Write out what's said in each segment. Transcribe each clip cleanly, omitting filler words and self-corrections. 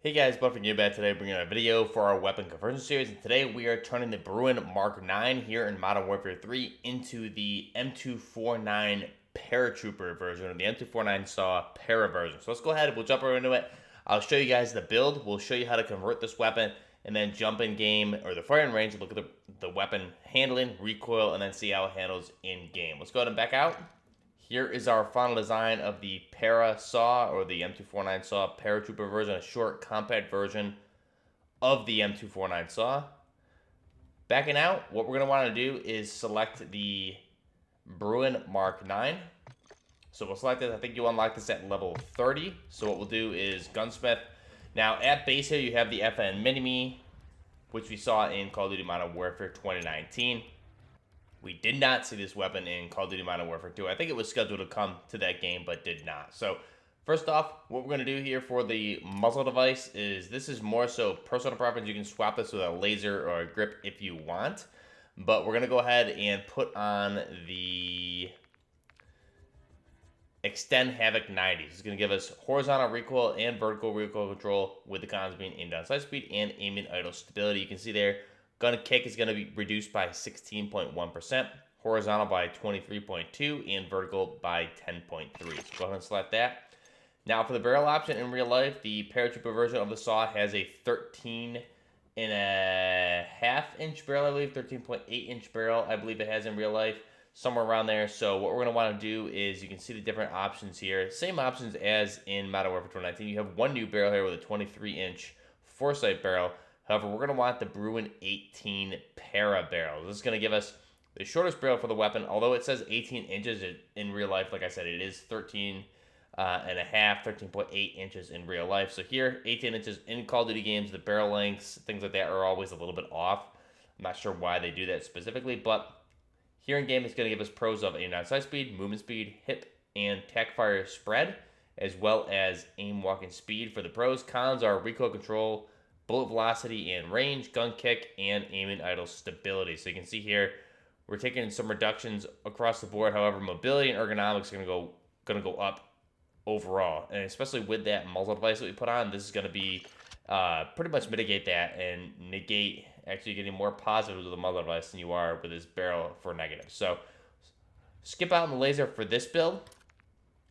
Hey guys, Buff and back today bringing a video for our weapon conversion series, and today we are turning the Bruen MK9 here in Modern Warfare 3 into the M249 Paratrooper version, or the M249 SAW Para version. So let's go ahead, we'll jump right into it. I'll show you guys the build, we'll show you how to convert this weapon, and then jump in game, or the firing range, look at the weapon handling, recoil, and then see how it handles in game. Let's go ahead and back out. Here is our final design of the Para SAW, or the M249 SAW Paratrooper version, a short, compact version of the M249 SAW. Backing out, what we're going to want to do is select the Bruen MK9. So we'll select this. I think you'll unlock this at level 30. So what we'll do is Gunsmith. Now, at base here, you have the FN Minimi, which we saw in Call of Duty Modern Warfare 2019. We did not see this weapon in Call of Duty Modern Warfare 2. I think it was scheduled to come to that game, but did not. So, first off, what we're going to do here for the muzzle device is this is more so personal preference. You can swap this with a laser or a grip if you want. But we're going to go ahead and put on the Extend Havoc 90. It's going to give us horizontal recoil and vertical recoil control, with the cons being aim down sight speed and aiming idle stability. You can see there, gun kick is going to be reduced by 16.1%, horizontal by 23.2%, and vertical by 10.3%. So go ahead and select that. Now for the barrel option in real life, the Paratrooper version of the SAW has a 13.5-inch barrel, I believe, 13.8-inch barrel, I believe it has in real life, somewhere around there. So what we're going to want to do is, you can see the different options here. Same options as in Modern Warfare 2019. You have one new barrel here with a 23-inch foresight barrel. However, we're going to want the Bruen 18 Para barrel. This is going to give us the shortest barrel for the weapon. Although it says 18 inches in real life, like I said, it is 13.8 inches in real life. So here, 18 inches in Call of Duty games, the barrel lengths, things like that are always a little bit off. I'm not sure why they do that specifically, but here in game, it's going to give us pros of aim down sight speed, movement speed, hip and tack fire spread, as well as aim walking speed for the pros. Cons are recoil control, bullet velocity and range, gun kick, and aiming idle stability. So you can see here, we're taking some reductions across the board. However, mobility and ergonomics are going to go up overall, and especially with that muzzle device that we put on, this is going to be pretty much mitigate that and negate actually getting more positives with the muzzle device than you are with this barrel for negatives. So skip out on the laser for this build.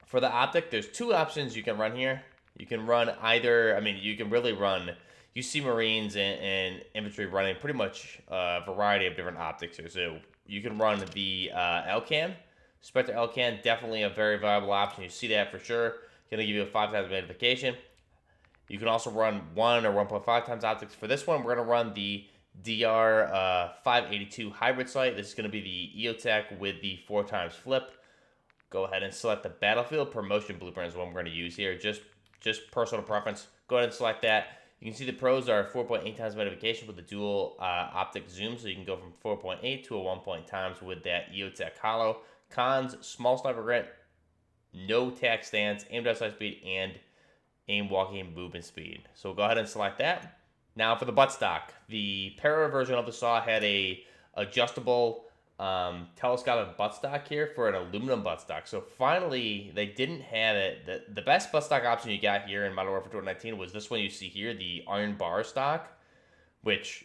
For the optic, there's two options you can run here. You can run either, you can really run, you see Marines and infantry running pretty much a variety of different optics here. So you can run the LCAN, Spectre LCAN, definitely a very viable option. You see that for sure. Going to give you a 5 times magnification. You can also run 1 or 1.5 times optics. For this one, we're going to run the DR 582 hybrid sight. This is going to be the EOTech with the 4 times flip. Go ahead and select the battlefield promotion blueprint is what I'm going to use here. Just personal preference. Go ahead and select that. You can see the pros are 4.8 times magnification with the dual optic zoom, so you can go from 4.8 to a 1 times with that EOTech hollow. Cons, small sniper grit, no tack stance, aim down sight speed, and aim walking movement speed. So we'll go ahead and select that. Now for the buttstock, the Para version of the SAW had a adjustable telescopic buttstock here for an aluminum buttstock. So finally, they didn't have it. The best buttstock option you got here in Modern Warfare 2019 was this one you see here, the iron bar stock, which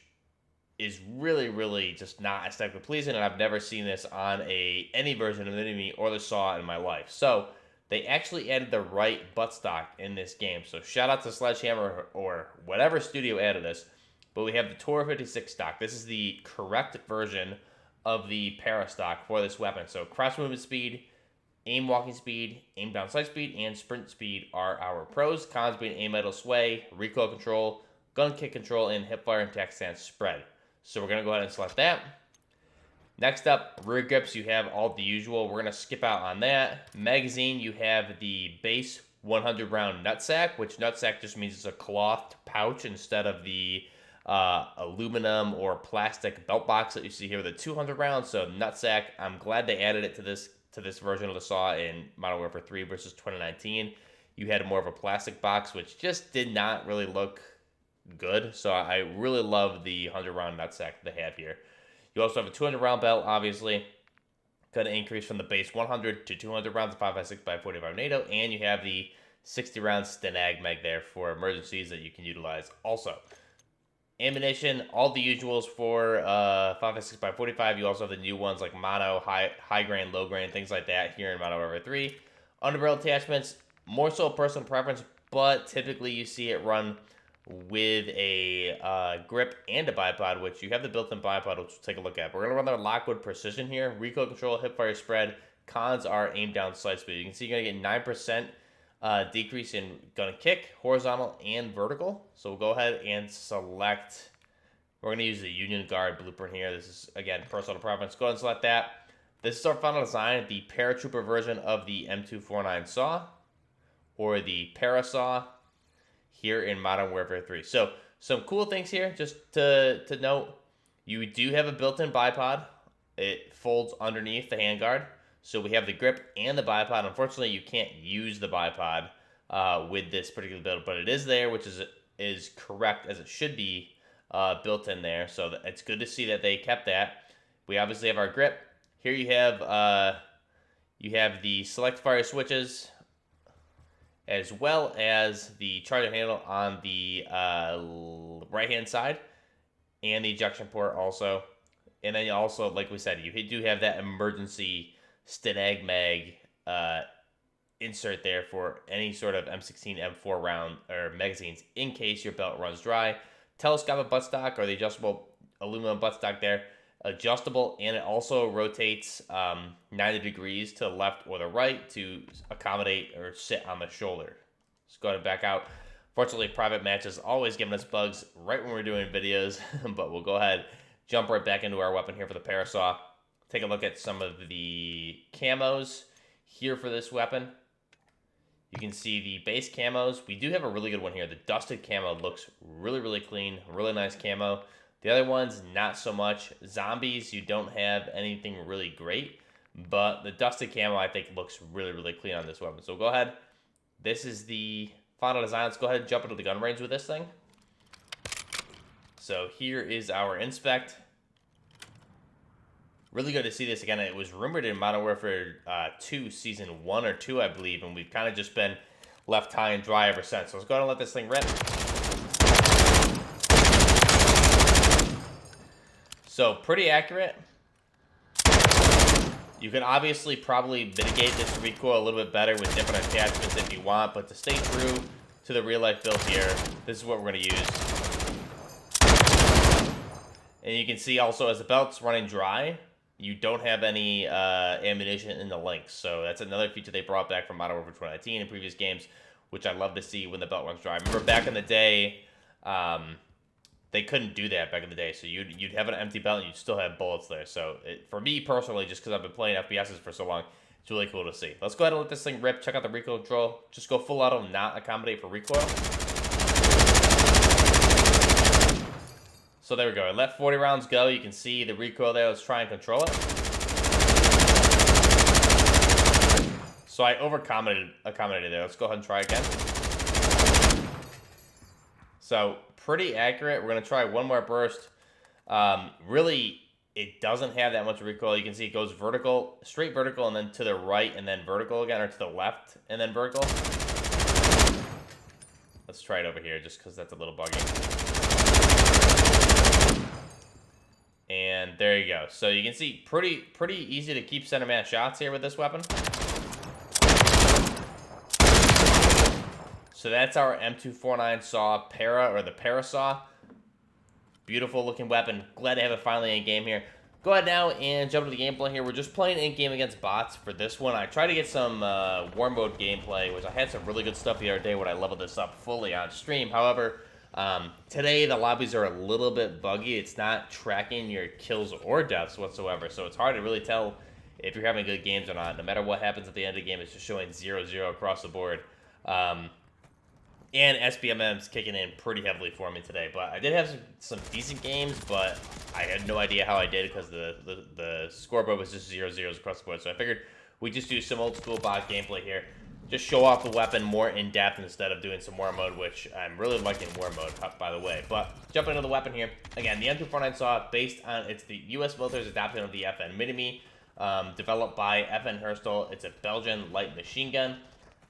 is really, really just not aesthetically pleasing, and I've never seen this on any version of the Minimi or the SAW in my life. So they actually added the right buttstock in this game. So shout out to Sledgehammer or whatever studio added this. But we have the Tor 56 stock. This is the correct version of the Para stock for this weapon. So cross movement speed, aim walking speed, aim down sight speed, and sprint speed are our pros. Cons being aim idle sway, recoil control, gun kick control, and hip fire and tack stance spread. So we're going to go ahead and select that. Next up, rear grips, you have all the usual. We're going to skip out on that. Magazine, you have the base 100 round nutsack, which nutsack just means it's a cloth pouch instead of the aluminum or plastic belt box that you see here with the 200 rounds. So nutsack, I'm glad they added it to this version of the SAW in Modern Warfare 3 versus 2019. You had more of a plastic box, which just did not really look good. So I really love the 100 round nutsack they have here. You also have a 200 round belt, obviously. Going to increase from the base 100 to 200 rounds of 5.56 by 45 NATO. And you have the 60-round Stenag mag there for emergencies that you can utilize also. Ammunition, all the usuals for 5.56x45. You also have the new ones like mono, high grain, low grain, things like that here in Modern Warfare 3. Underbarrel attachments, more so personal preference, but typically you see it run with a grip and a bipod, which you have the built-in bipod, which we'll take a look at. We're going to run our Lockwood Precision here. Recoil control, hipfire spread. Cons are aim down sight speed. You can see you're going to get 9% decrease in gun kick, horizontal and vertical. So we'll go ahead and select. We're going to use the Union Guard blueprint here. This is, again, personal preference. Go ahead and select that. This is our final design, the Paratrooper version of the M249 SAW or the Para SAW here in Modern Warfare 3. So some cool things here, just to note. You do have a built-in bipod. It folds underneath the handguard. So we have the grip and the bipod. Unfortunately, you can't use the bipod with this particular build, but it is there, which is correct as it should be built in there. So it's good to see that they kept that. We obviously have our grip. Here you have the select fire switches, as well as the charger handle on the right-hand side, and the ejection port also. And then you also, like we said, you do have that emergency Stenag mag insert there for any sort of M16, M4 round or magazines in case your belt runs dry. Telescopic buttstock, or the adjustable aluminum buttstock there, adjustable, and it also rotates 90 degrees to the left or the right to accommodate or sit on the shoulder. Let's go ahead and back out. Fortunately, private match is always giving us bugs right when we're doing videos, but we'll go ahead, jump right back into our weapon here for the Parasaw. Take a look at some of the camos here for this weapon. You can see the base camos. We do have a really good one here. The dusted camo looks really, really clean. Really nice camo. The other ones, not so much. Zombies, you don't have anything really great. But the dusted camo, I think, looks really, really clean on this weapon. So go ahead. This is the final design. Let's go ahead and jump into the gun range with this thing. So here is our inspect. Really good to see this again. It was rumored in Modern Warfare 2, Season 1 or 2, I believe, and we've kind of just been left high and dry ever since. So let's go ahead and let this thing rip. So, pretty accurate. You can obviously probably mitigate this recoil a little bit better with different attachments if you want, but to stay true to the real-life build here, this is what we're going to use. And you can see also as the belt's running dry, you don't have any ammunition in the links. So that's another feature they brought back from Modern Warfare 2019 in previous games, which I love to see when the belt runs dry. Remember back in the day, they couldn't do that back in the day. So you'd have an empty belt and you'd still have bullets there. So for me personally, just because I've been playing FPSs for so long, it's really cool to see. Let's go ahead and let this thing rip. Check out the recoil control. Just go full auto, not accommodate for recoil. So there we go. I let 40 rounds go. You can see the recoil there. Let's try and control it. So I accommodated there. Let's go ahead and try again. So pretty accurate. We're going to try one more burst. Really, it doesn't have that much recoil. You can see it goes vertical, straight vertical, and then to the right, and then vertical again, or to the left, and then vertical. Let's try it over here, just because that's a little buggy. And there you go. So you can see pretty easy to keep center mass shots here with this weapon. So that's our M249 SAW Para, or the Para SAW. Beautiful looking weapon. Glad to have it finally in game here. Go ahead now and jump to the gameplay here. We're just playing in game against bots for this one. I tried to get some war mode gameplay, which I had some really good stuff the other day when I leveled this up fully on stream. However, today the lobbies are a little bit buggy. It's not tracking your kills or deaths whatsoever, so it's hard to really tell if you're having good games or not. No matter what happens at the end of the game, it's just showing 0-0 across the board. And SBMM's kicking in pretty heavily for me today. But I did have some decent games, but I had no idea how I did because the scoreboard was just 0-0s across the board. So I figured we'd just do some old school bot gameplay here. Just show off the weapon more in depth instead of doing some war mode, which I'm really liking war mode, by the way. But jumping into the weapon here. Again, the M249 SAW, based on, it's the U.S. military's adaptation of the FN Minimi, developed by FN Herstal. It's a Belgian light machine gun.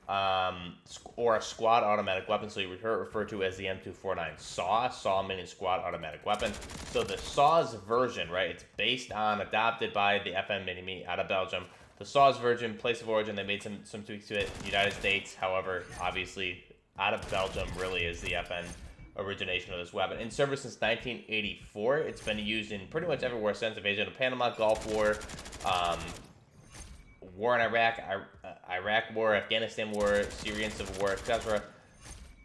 or a squad automatic weapon. So you refer to as the M249 SAW meaning squad automatic weapon. So the SAW's version, right? It's based on, adopted by the FN Minimi out of Belgium. The SAW's version, place of origin, they made some tweaks to it. United States, however, obviously out of Belgium really is the FN origination of this weapon. In service since 1984, it's been used in pretty much everywhere since. Invasion of Panama, Gulf War, war in Iraq, Iraq War, Afghanistan War, Syrian Civil War, etc.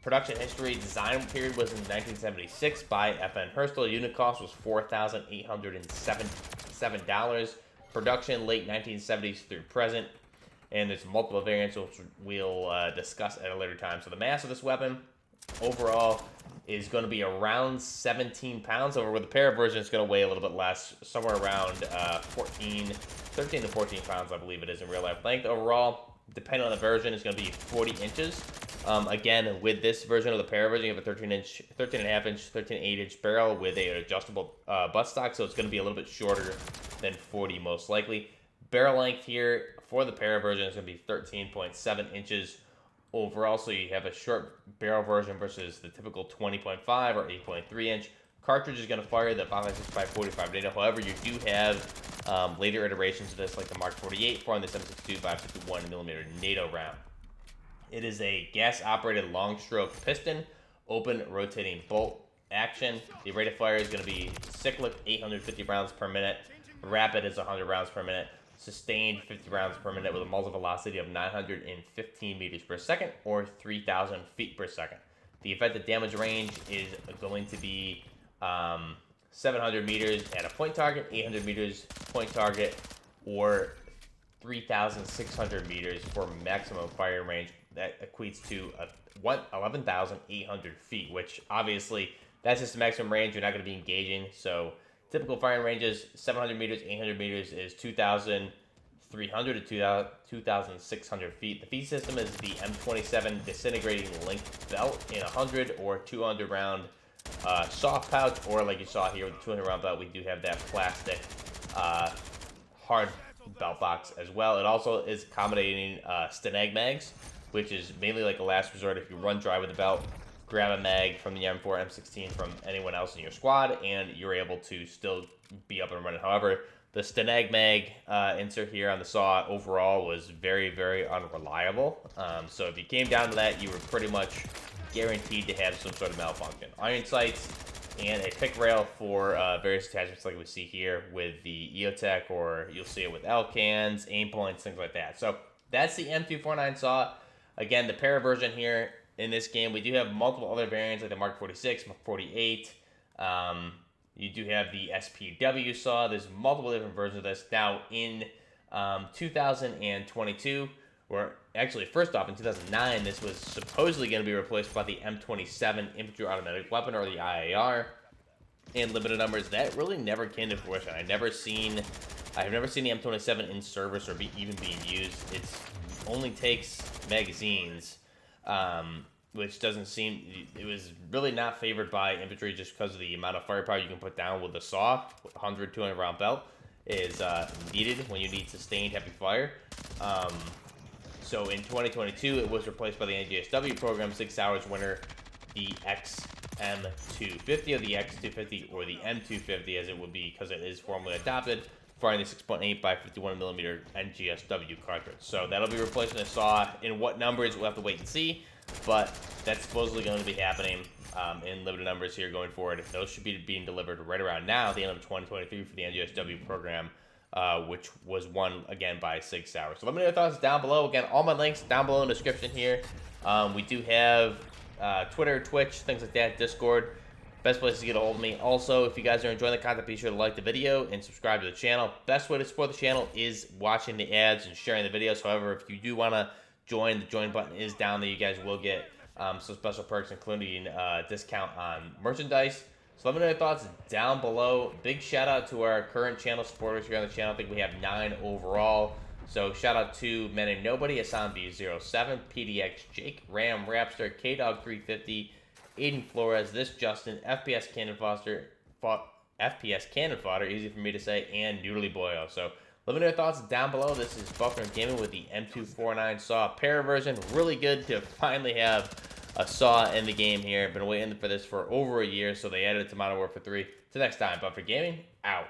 Production history, design period was in 1976 by FN Herstal. Unit cost was $4,877. Production late 1970s through present. And there's multiple variants which we'll discuss at a later time. So the mass of this weapon overall is going to be around 17 pounds. However, with the Para version, it's going to weigh a little bit less, somewhere around 13 to 14 pounds, I believe it is in real life. Length overall, depending on the version, is going to be 40 inches. Again, with this version of the Para version, you have a 13.5-inch barrel with an adjustable buttstock, so it's going to be a little bit shorter than 40 most likely. Barrel length here for the Para version is going to be 13.7 inches overall, so you have a short barrel version versus the typical 20.5 or 8.3 inch. Cartridge is going to fire the 5.65 NATO. However, you do have later iterations of this, like the Mark 48, firing the 7.62 by 51mm NATO round. It is a gas-operated long-stroke piston, open rotating bolt action. The rate of fire is going to be cyclic, 850 rounds per minute. Rapid is 100 rounds per minute. Sustained 50 rounds per minute with a muzzle velocity of 915 meters per second or 3,000 feet per second. The effective damage range is going to be 700 meters at a point target, 800 meters point target, or 3,600 meters for maximum firing range. That equates to 11,800 feet, which obviously that's just the maximum range. You're not going to be engaging. So typical firing ranges, 700 meters, 800 meters is 2,300 to 2,600 feet. The feed system is the M27 disintegrating linked belt in 100 or 200 round soft pouch, or like you saw here with the 200 round belt, we do have that plastic hard belt box as well. It also is accommodating Stenag mags, which is mainly like a last resort if you run dry with the belt. Grab a mag from the M4, M16 from anyone else in your squad, and you're able to still be up and running. However, the Stenag mag insert here on the SAW overall was very, very unreliable. So if you came down to that, you were pretty much guaranteed to have some sort of malfunction. Iron sights and a pick rail for various attachments like we see here with the EOTech, or you'll see it with L cans, aim points, things like that. So that's the M249 SAW. Again, the Para version here in this game. We do have multiple other variants like the Mark 46, Mark 48. You do have the SPW SAW. There's multiple different versions of this. Now, in 2022, or actually, first off, in 2009, this was supposedly going to be replaced by the M27 Infantry Automatic Weapon, or the IAR. In limited numbers, that really never came to fruition. I've never seen the M27 in service or even being used. It only takes magazines, which doesn't seem, it was really not favored by infantry just because of the amount of firepower you can put down with the SAW. 100, 200 round belt is needed when you need sustained heavy fire. So in 2022, it was replaced by the NGSW program 6 hours winner, the XM250 or the X250 or the M250 as it would be because it is formally adopted, firing the 6.8 by 51mm NGSW cartridge. So that'll be replacing the SAW. In what numbers, we'll have to wait and see, but that's supposedly going to be happening in limited numbers here going forward. Those should be being delivered right around now, the end of 2023 for the NGSW program, which was won again by 6 hours. So let me know your thoughts down below. Again, all my links down below in the description here. We do have Twitter, Twitch, things like that, Discord. Best place to get a hold of me. Also, if you guys are enjoying the content, be sure to like the video and subscribe to the channel. Best way to support the channel is watching the ads and sharing the videos. However, if you do want to join, the join button is down there. You guys will get some special perks, including discount on merchandise. So let me know your thoughts down below. Big shout out to our current channel supporters here on the channel. I think we have 9 overall. So shout out to Men and Nobody, Asan B07, PDX Jake, Ram Rapster, KDog 350, Aiden Flores, This Justin, FPS Cannon Fodder, easy for me to say, and Noodly Boyo. So Let me know your thoughts down below. This is Buffer Gaming with the M249 SAW Para version. Really good to finally have a SAW in the game here. Been waiting for this for over a year, so they added it to Modern Warfare 3. Till next time, Buffer Gaming, out.